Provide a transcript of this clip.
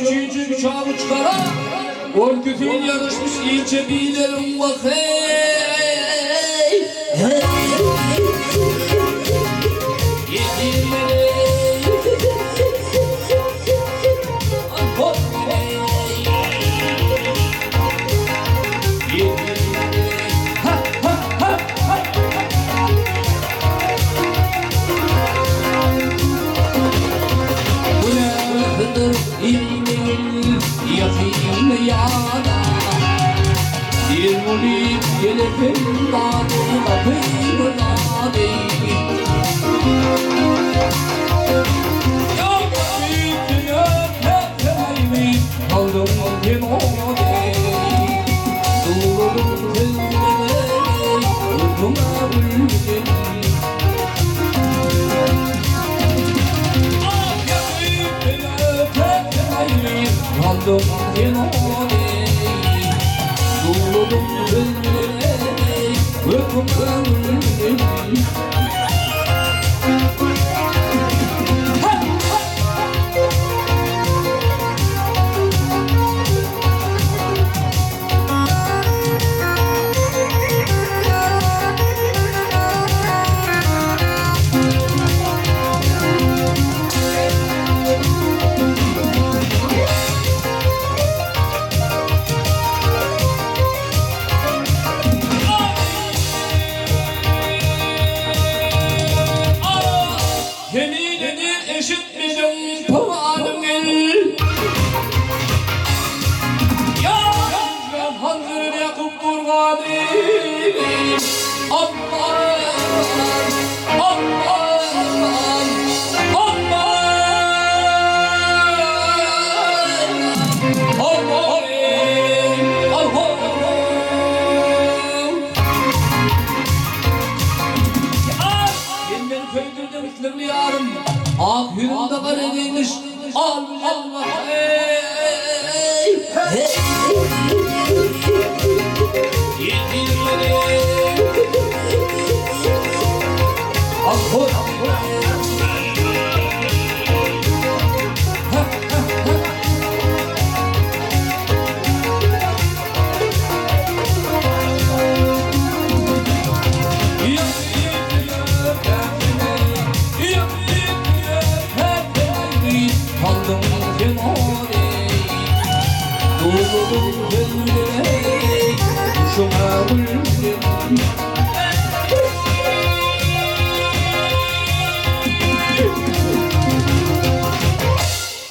üçüncü bıçağı çıkara. Orkütün yarışmış ilçe bilerim bak hey. Yedirlere yakın yana Dirmulik gelefim dağını kapıyım dağını Yok büyüktüğü tepeyimi aldım kim o değil Durdum tezgene uyduma ülkeni Aldım kenone Durdum gözlerine Öpüm ömrümü eşitmedim puanım el Ya hazır yakıp kurgadı Aman Aman Aman Aman Yeniden köydürdüm üstlerli yarım Ah hürümde var edilmiş Allah Yedirlere Ahur Aldım kenone Durdum gözlerine Kuşuma